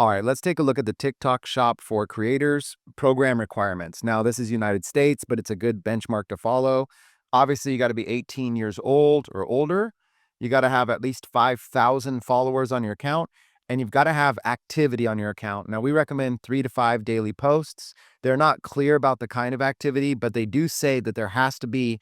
All right, let's take a look at the TikTok shop for creators program requirements. Now, this is United States, but it's a good benchmark to follow. Obviously, you got to be 18 years old or older. You got to have at least 5,000 followers on your account, and you've got to have activity on your account. Now, we recommend 3 to 5 daily posts. They're not clear about the kind of activity, but they do say that there has to be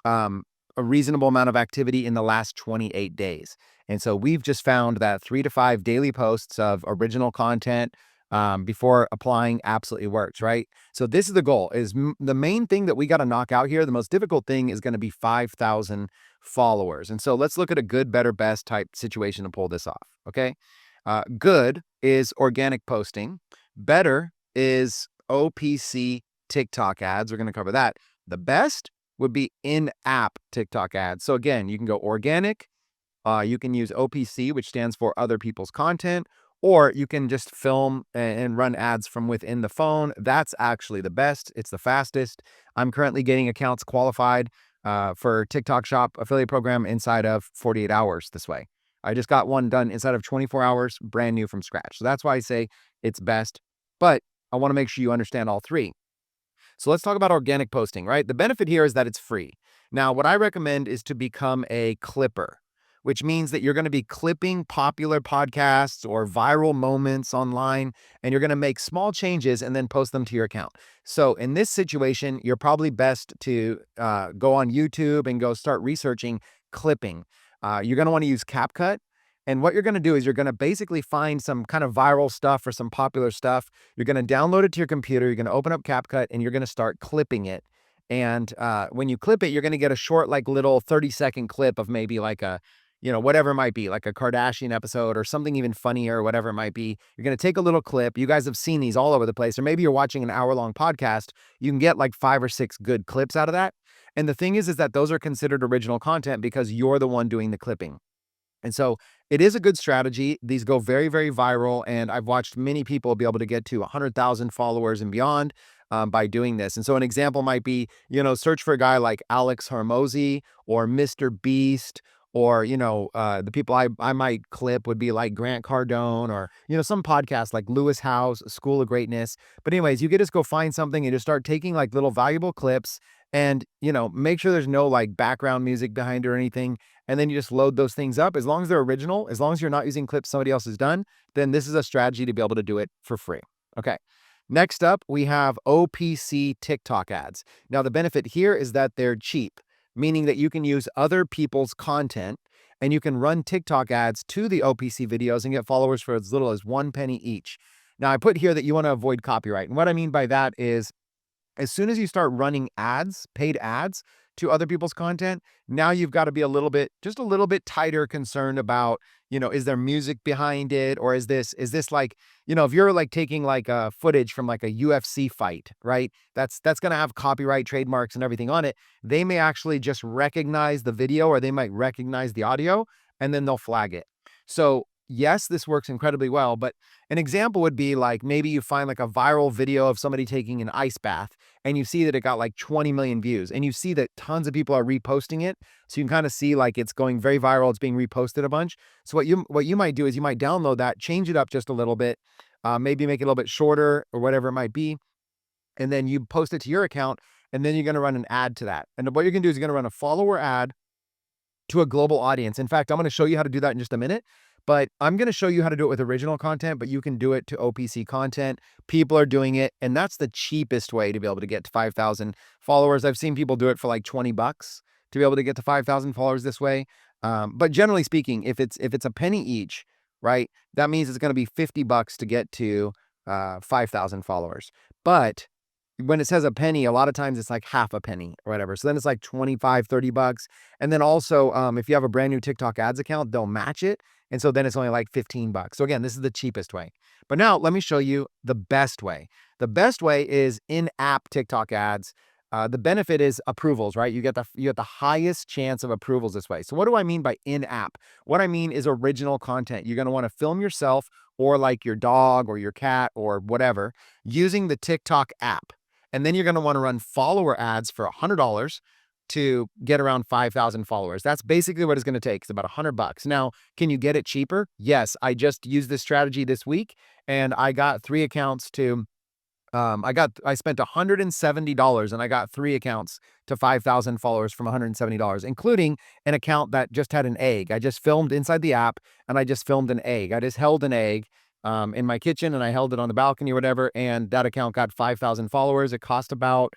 um, a reasonable amount of activity in the last 28 days. And so we've just found that 3 to 5 daily posts of original content before applying absolutely works, right? So this is the goal, is the main thing that we got to knock out here. The most difficult thing is going to be 5,000 followers. And so let's look at a good, better, best type situation to pull this off, okay? Good is organic posting. Better is OPC TikTok ads. We're going to cover that. The best would be in-app TikTok ads. So again, you can go organic, you can use OPC, which stands for other people's content, or you can just film and run ads from within the phone. That's actually the best. It's the fastest. I'm currently getting accounts qualified for TikTok Shop affiliate program inside of 48 hours this way. I just got one done inside of 24 hours, brand new from scratch. So that's why I say it's best, but I want to make sure you understand all three. So let's talk about organic posting, right? The benefit here is that it's free. Now, what I recommend is to become a clipper, which means that you're going to be clipping popular podcasts or viral moments online, and you're going to make small changes and then post them to your account. So in this situation, you're probably best to go on YouTube and go start researching clipping. You're going to want to use CapCut. And what you're going to do is you're going to basically find some kind of viral stuff or some popular stuff. You're going to download it to your computer. You're going to open up CapCut and you're going to start clipping it. And when you clip it, you're going to get a short, like little 30-second clip of maybe like a, whatever it might be, like a Kardashian episode or something even funnier, or whatever it might be. You're going to take a little clip. You guys have seen these all over the place. Or maybe you're watching an hour-long podcast. You can get like 5 or 6 good clips out of that. And the thing is that those are considered original content because you're the one doing the clipping. And so it is a good strategy. These go very, very viral. And I've watched many people be able to get to 100,000 followers and beyond by doing this. And so an example might be, search for a guy like Alex Hormozy or Mr. Beast, or, the people I might clip would be like Grant Cardone, or, some podcasts like Lewis House, School of Greatness. But anyways, you could just go find something and just start taking like little valuable clips and, make sure there's no like background music behind it or anything. And then you just load those things up. As long as they're original, as long as you're not using clips somebody else has done, then this is a strategy to be able to do it for free. Okay. Next up, we have OPC TikTok ads. Now, the benefit here is that they're cheap, meaning that you can use other people's content and you can run TikTok ads to the OPC videos and get followers for as little as 1 penny each. Now, I put here that you want to avoid copyright. And what I mean by that is, as soon as you start running ads, paid ads to other people's content, now you've got to be just a little bit tighter concerned about, is there music behind it? Or is this like, if you're like taking like footage from like a UFC fight, right? That's going to have copyright trademarks and everything on it. They may actually just recognize the video, or they might recognize the audio, and then they'll flag it. So yes, this works incredibly well, but an example would be like maybe you find like a viral video of somebody taking an ice bath and you see that it got like 20 million views, and you see that tons of people are reposting it. So you can kind of see like it's going very viral. It's being reposted a bunch. So what you might do is you might download that, change it up just a little bit, maybe make it a little bit shorter or whatever it might be. And then you post it to your account, and then you're going to run an ad to that. And what you're going to do is you're going to run a follower ad to a global audience. In fact, I'm going to show you how to do that in just a minute, but I'm going to show you how to do it with original content, but you can do it to OPC content. People are doing it, and that's the cheapest way to be able to get to 5,000 followers. I've seen people do it for like $20 to be able to get to 5,000 followers this way. But generally speaking, if it's a penny each, right, that means it's going to be $50 to get to 5,000 followers. But when it says a penny, a lot of times it's like half a penny or whatever. So then it's like 25, $30. And then also, if you have a brand new TikTok ads account, they'll match it. And so then it's only like $15. So again, this is the cheapest way. But now let me show you the best way. The best way is in-app TikTok ads. The benefit is approvals, right? You get the highest chance of approvals this way. So what do I mean by in-app? What I mean is original content. You're going to want to film yourself, or like your dog or your cat or whatever, using the TikTok app. And then you're going to want to run follower ads for $100 to get around 5,000 followers. That's basically what it's going to take. It's about $100. Now, can you get it cheaper? Yes, I just used this strategy this week and I got 3 accounts to I spent $170 and I got 3 accounts to 5,000 followers from $170, including an account that just had an egg. I just filmed inside the app and I just filmed an egg. I just held an egg in my kitchen and I held it on the balcony or whatever. And that account got 5,000 followers. It cost about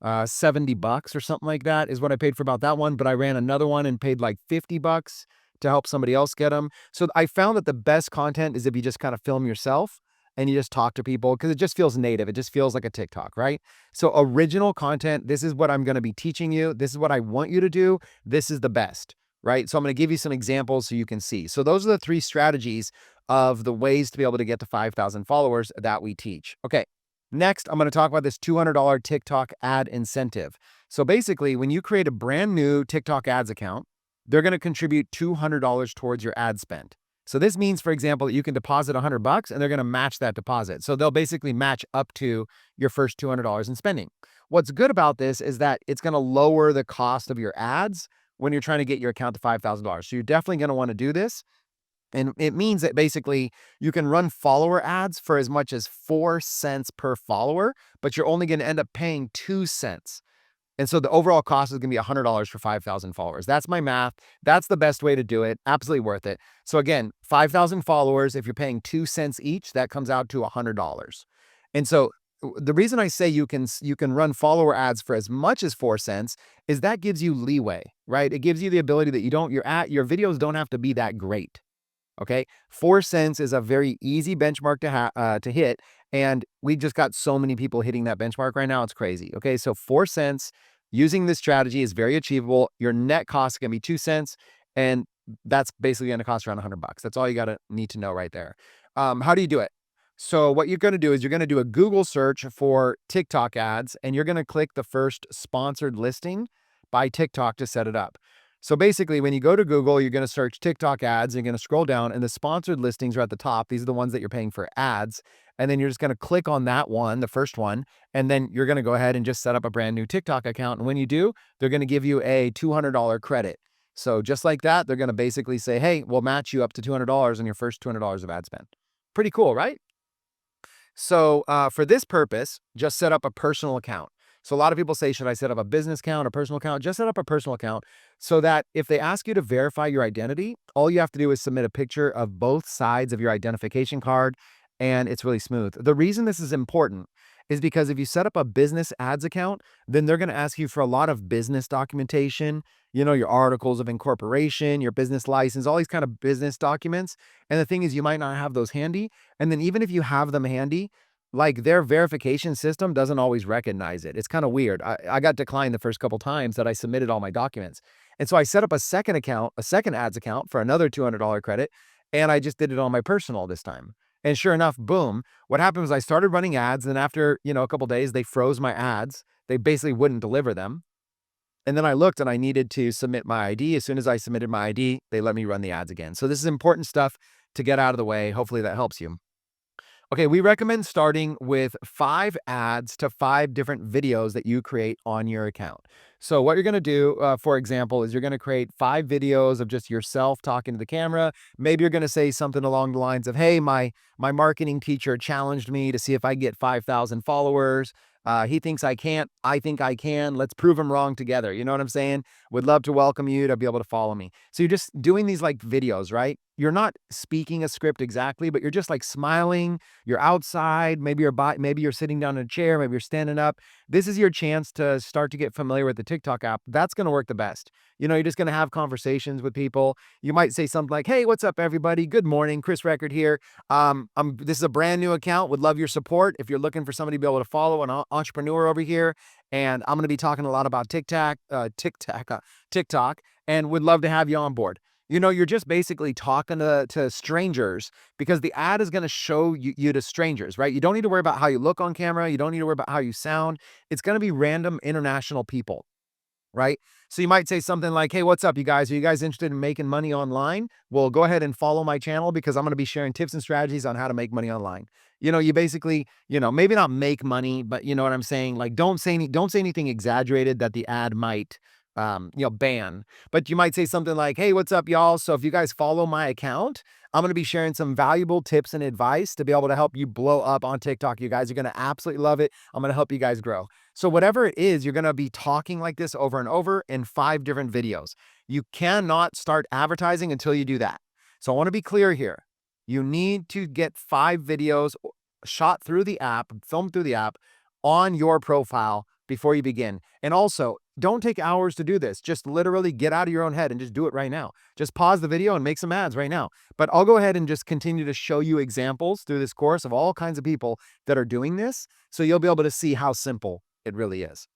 $70 or something like that is what I paid for about that one. But I ran another one and paid like $50 to help somebody else get them. So I found that the best content is if you just kind of film yourself and you just talk to people because it just feels native. It just feels like a TikTok, right? So original content, this is what I'm going to be teaching you. This is what I want you to do. This is the best, right? So I'm going to give you some examples so you can see. So those are the 3 strategies of the ways to be able to get to 5,000 followers that we teach. Okay. Next, I'm going to talk about this $200 TikTok ad incentive. So basically, when you create a brand new TikTok ads account, they're going to contribute $200 towards your ad spend. So this means, for example, that you can deposit $100 and they're going to match that deposit. So they'll basically match up to your first $200 in spending. What's good about this is that it's going to lower the cost of your ads when you're trying to get your account to $5,000. So you're definitely going to want to do this. And it means that basically you can run follower ads for as much as 4 cents per follower, but you're only going to end up paying 2 cents. And so the overall cost is going to be $100 for 5,000 followers. That's my math. That's the best way to do it. Absolutely worth it. So again, 5,000 followers, if you're paying 2 cents each, that comes out to $100. And so the reason I say you can run follower ads for as much as 4 cents is that gives you leeway, right? It gives you the ability that your videos don't have to be that great. Okay, 4 cents is a very easy benchmark to hit, and we just got so many people hitting that benchmark right now. It's crazy. Okay, so 4 cents using this strategy is very achievable. Your net cost is going to be 2 cents, and that's basically going to cost around $100. That's all you need to know right there. How do you do it? So what you're going to do is you're going to do a Google search for TikTok ads, and you're going to click the first sponsored listing by TikTok to set it up. So basically, when you go to Google, you're going to search TikTok ads, you're going to scroll down, and the sponsored listings are at the top. These are the ones that you're paying for ads. And then you're just going to click on that one, the first one, and then you're going to go ahead and just set up a brand new TikTok account. And when you do, they're going to give you a $200 credit. So just like that, they're going to basically say, hey, we'll match you up to $200 on your first $200 of ad spend. Pretty cool, right? So for this purpose, just set up a personal account. So a lot of people say, should I set up a business account, a personal account? Just set up a personal account so that if they ask you to verify your identity, all you have to do is submit a picture of both sides of your identification card, and it's really smooth. The reason this is important is because if you set up a business ads account, then they're going to ask you for a lot of business documentation, your articles of incorporation, your business license, all these kind of business documents. And the thing is, you might not have those handy. And then even if you have them handy, like their verification system doesn't always recognize it. It's kind of weird. I got declined the first couple times that I submitted all my documents. And so I set up a second account, a second ads account for another $200 credit. And I just did it on my personal this time. And sure enough, boom, what happened was I started running ads. And after, a couple days, they froze my ads. They basically wouldn't deliver them. And then I looked and I needed to submit my ID. As soon as I submitted my ID, they let me run the ads again. So this is important stuff to get out of the way. Hopefully that helps you. Okay, we recommend starting with 5 ads to 5 different videos that you create on your account. So what you're going to do, for example, is you're going to create 5 videos of just yourself talking to the camera. Maybe you're going to say something along the lines of, hey, my marketing teacher challenged me to see if I get 5,000 followers. He thinks I can't. I think I can. Let's prove him wrong together. You know what I'm saying? Would love to welcome you to be able to follow me. So you're just doing these like videos, right? You're not speaking a script exactly, but you're just like smiling. You're outside. Maybe you're sitting down in a chair. Maybe you're standing up. This is your chance to start to get familiar with the TikTok app. That's going to work the best. You're just going to have conversations with people. You might say something like, hey, what's up, everybody? Good morning. Chris Record here. This is a brand new account. Would love your support. If you're looking for somebody to be able to follow an entrepreneur over here, and I'm going to be talking a lot about TikTok, and would love to have you on board. You're just basically talking to strangers because the ad is going to show you to strangers, right? You don't need to worry about how you look on camera. You don't need to worry about how you sound. It's going to be random international people, right? So you might say something like, hey, what's up, you guys? Are you guys interested in making money online? Well, go ahead and follow my channel because I'm going to be sharing tips and strategies on how to make money online. You basically, maybe not make money, but you know what I'm saying? Like, don't say anything exaggerated that the ad might ban. But you might say something like, hey, what's up, y'all? So if you guys follow my account, I'm going to be sharing some valuable tips and advice to be able to help you blow up on TikTok. You guys are going to absolutely love it. I'm going to help you guys grow. So whatever it is, you're going to be talking like this over and over in 5 different videos. You cannot start advertising until you do that. So I want to be clear here. You need to get 5 videos shot through the app, filmed through the app on your profile before you begin. And also, don't take hours to do this. Just literally get out of your own head and just do it right now. Just pause the video and make some ads right now. But I'll go ahead and just continue to show you examples through this course of all kinds of people that are doing this. So you'll be able to see how simple it really is.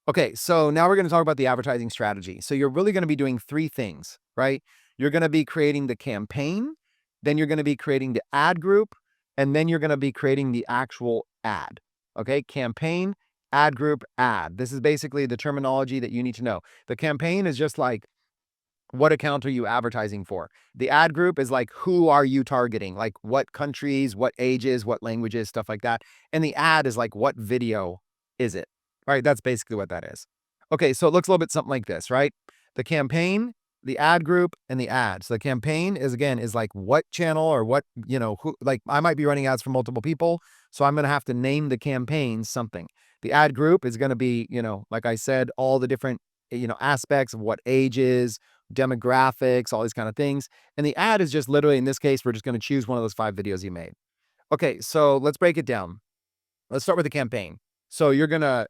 Okay, so now we're going to talk about the advertising strategy. So you're really going to be doing 3 things, right? You're going to be creating the campaign, then you're going to be creating the ad group, and then you're going to be creating the actual ad. Okay, campaign, ad group, ad. This is basically the terminology that you need to know. The campaign is just like, what account are you advertising for? The ad group is like, who are you targeting? Like what countries, what ages, what languages, stuff like that. And the ad is like, what video is it? All right, that's basically what that is. Okay, so it looks a little bit something like this, right? The campaign, the ad group, and the ads. So the campaign is, again, is like what channel or what, who, like I might be running ads for multiple people. So I'm going to have to name the campaign something. The ad group is going to be, like I said, all the different, aspects of what ages, demographics, all these kind of things. And the ad is just literally, in this case, we're just going to choose one of those 5 videos you made. Okay, so let's break it down. Let's start with the campaign. So you're going to,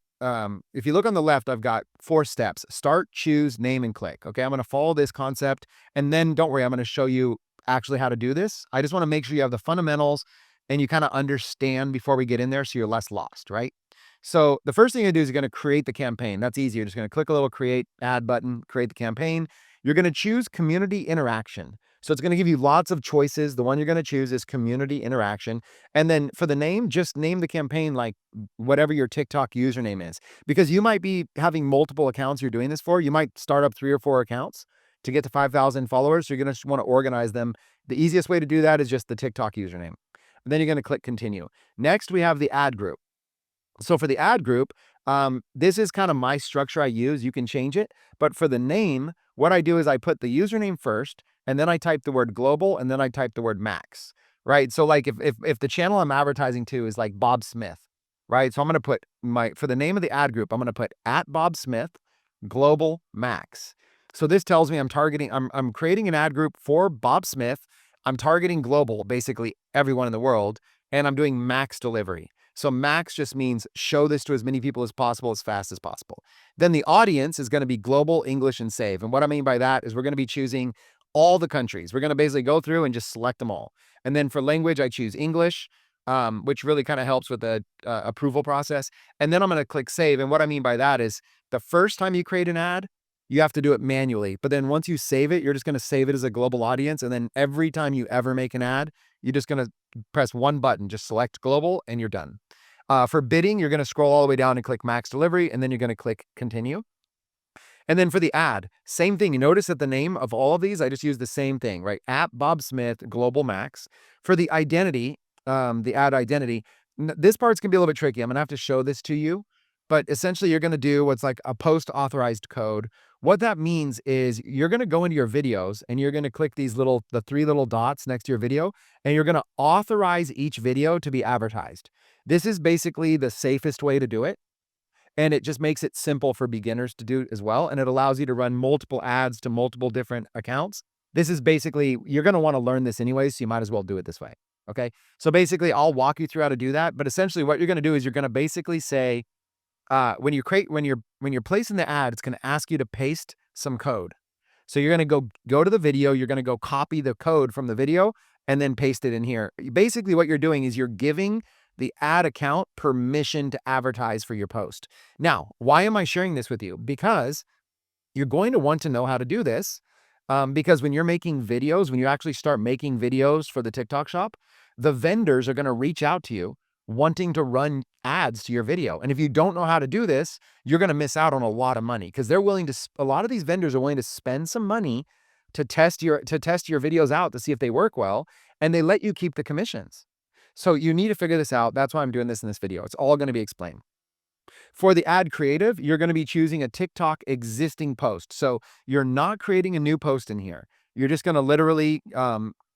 if you look on the left, I've got 4 steps: start, choose, name, and click. Okay, I'm going to follow this concept. And then don't worry, I'm going to show you actually how to do this. I just want to make sure you have the fundamentals and you kind of understand before we get in there so you're less lost, right? So the first thing you do is you're going to create the campaign. That's easy. You're just going to click a little create ad button, create the campaign. You're going to choose community interaction. So it's going to give you lots of choices. The one you're going to choose is community interaction. And then for the name, just name the campaign like whatever your TikTok username is, because you might be having multiple accounts you're doing this for. You might start up 3 or 4 accounts to get to 5,000 followers. So you're going to want to organize them. The easiest way to do that is just the TikTok username. And then you're going to click continue. Next, we have the ad group. So for the ad group, this is kind of my structure I use. You can change it. But for the name, what I do is I put the username first, and then I type the word global, and then I type the word max, right? So like if the channel I'm advertising to is like Bob Smith, right? So I'm going to put for the name of the ad group, I'm going to put at Bob Smith, global max. So this tells me I'm creating an ad group for Bob Smith. I'm targeting global, basically everyone in the world, and I'm doing max delivery. So max just means show this to as many people as possible, as fast as possible. Then the audience is going to be global, English, and save. And what I mean by that is we're going to be choosing all the countries. We're going to basically go through and just select them all. And then for language, I choose English, which really kind of helps with the approval process. And then I'm going to click save. And what I mean by that is the first time you create an ad, you have to do it manually. But then once you save it, you're just going to save it as a global audience. And then every time you ever make an ad, you're just going to press one button, just select global, and you're done. For bidding, you're going to scroll all the way down and click max delivery, and then you're going to click continue. And then for the ad, same thing. You notice that the name of all of these, I just use the same thing, right? At Bob Smith, global max. For the identity, the ad identity, this part's going to be a little bit tricky. I'm going to have to show this to you. But essentially, you're going to do what's like a post-authorized code. What that means is you're going to go into your videos and you're going to click the 3 little dots next to your video, and you're going to authorize each video to be advertised. This is basically the safest way to do it. And it just makes it simple for beginners to do as well. And it allows you to run multiple ads to multiple different accounts. This is basically, you're going to want to learn this anyways, so you might as well do it this way. Okay. So basically, I'll walk you through how to do that. But essentially, what you're going to do is you're going to basically say, when you're placing the ad, it's going to ask you to paste some code. So you're going to go to the video, you're going to go copy the code from the video and then paste it in here. Basically, what you're doing is you're giving the ad account permission to advertise for your post. Now, why am I sharing this with you? Because you're going to want to know how to do this. Because when you're making videos, when you actually start making videos for the TikTok shop, the vendors are going to reach out to you wanting to run ads to your video. And if you don't know how to do this, you're going to miss out on a lot of money, because a lot of these vendors are willing to spend some money to test your videos out to see if they work well, and they let you keep the commissions. So you need to figure this out. That's why I'm doing this in this video. It's all going to be explained. For the ad creative, you're going to be choosing a TikTok existing post. So you're not creating a new post in here. You're just going to literally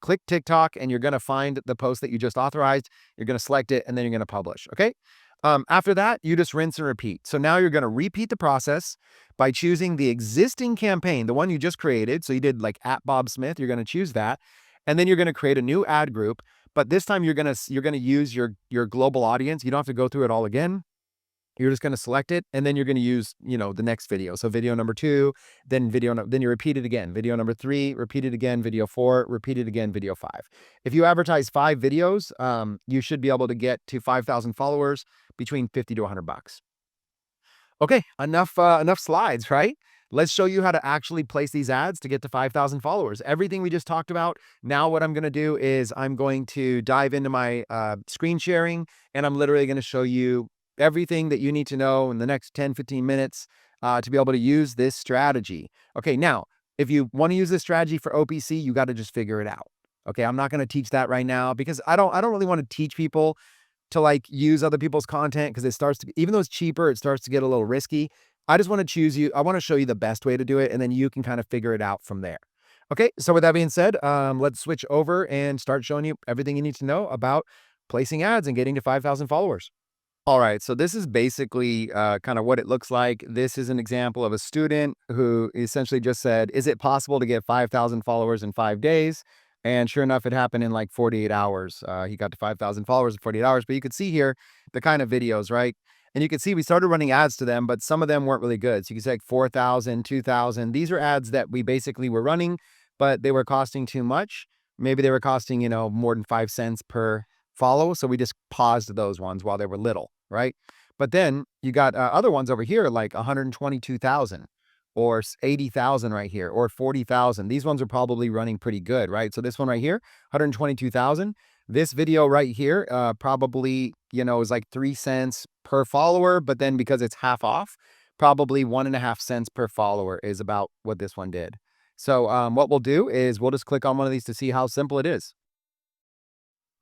click TikTok and you're going to find the post that you just authorized. You're going to select it and then you're going to publish. Okay. After that, you just rinse and repeat. So now you're going to repeat the process by choosing the existing campaign, the one you just created. So you did like at Bob Smith, you're going to choose that. And then you're going to create a new ad group. But this time you're going to use your global audience. You don't have to go through it all again. You're just going to select it, and then you're going to use, the next video. So video number 2, then then you repeat it again. Video number 3, repeat it again. Video 4, repeat it again. Video 5. If you advertise 5 videos, you should be able to get to 5,000 followers between 50 to $100. Okay, enough slides, right? Let's show you how to actually place these ads to get to 5,000 followers. Everything we just talked about. Now what I'm going to do is I'm going to dive into my screen sharing, and I'm literally going to show you everything that you need to know in the next 10, 15 minutes to be able to use this strategy. Okay, now, if you want to use this strategy for OPC, you got to just figure it out. Okay, I'm not going to teach that right now because I don't really want to teach people to like use other people's content because it starts to, even though it's cheaper, it starts to get a little risky. I just want to I want to show you the best way to do it, and then you can kind of figure it out from there. Okay, so with that being said, let's switch over and start showing you everything you need to know about placing ads and getting to 5,000 followers. All right, so this is basically kind of what it looks like. This is an example of a student who essentially just said, is it possible to get 5,000 followers in 5 days? And sure enough, it happened in like 48 hours. He got to 5,000 followers in 48 hours, but you could see here the kind of videos, right? And you can see we started running ads to them, but some of them weren't really good. So you can say like 4,000, 2,000. These are ads that we basically were running, but they were costing too much. Maybe they were costing, more than 5 cents per follow. So we just paused those ones while they were little, right? But then you got other ones over here, like 122,000 or 80,000 right here, or 40,000. These ones are probably running pretty good, right? So this one right here, 122,000. This video right here, probably, is like 3 cents per follower. But then because it's half off, probably 1.5 cents per follower is about what this one did. So what we'll do is we'll just click on one of these to see how simple it is.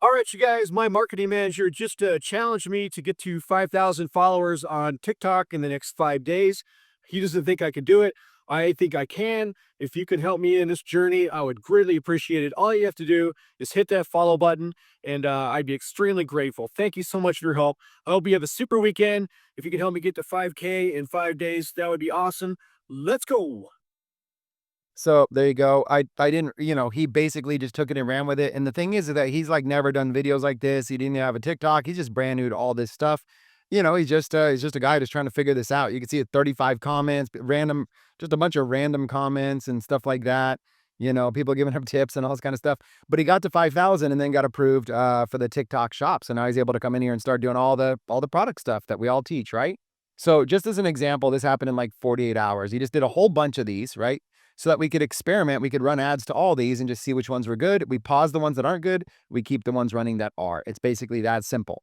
All right, you guys, my marketing manager just challenged me to get to 5,000 followers on TikTok in the next 5 days. He doesn't think I can do it. I think I can. If you could help me in this journey, I would greatly appreciate it. All you have to do is hit that follow button, and I'd be extremely grateful. Thank you so much for your help. I hope you have a super weekend. If you could help me get to 5K in 5 days, that would be awesome. Let's go. So there you go. I didn't, he basically just took it and ran with it. And the thing is that he's like never done videos like this. He didn't have a TikTok. He's just brand new to all this stuff. He's just a guy just trying to figure this out. You can see it 35 comments, random, just a bunch of random comments and stuff like that. People giving him tips and all this kind of stuff. But he got to 5,000 and then got approved for the TikTok shop. So now he's able to come in here and start doing all the product stuff that we all teach, right? So just as an example, this happened in like 48 hours. He just did a whole bunch of these, right? So that we could experiment, we could run ads to all these and just see which ones were good. We pause the ones that aren't good. We keep the ones running that are. It's basically that simple.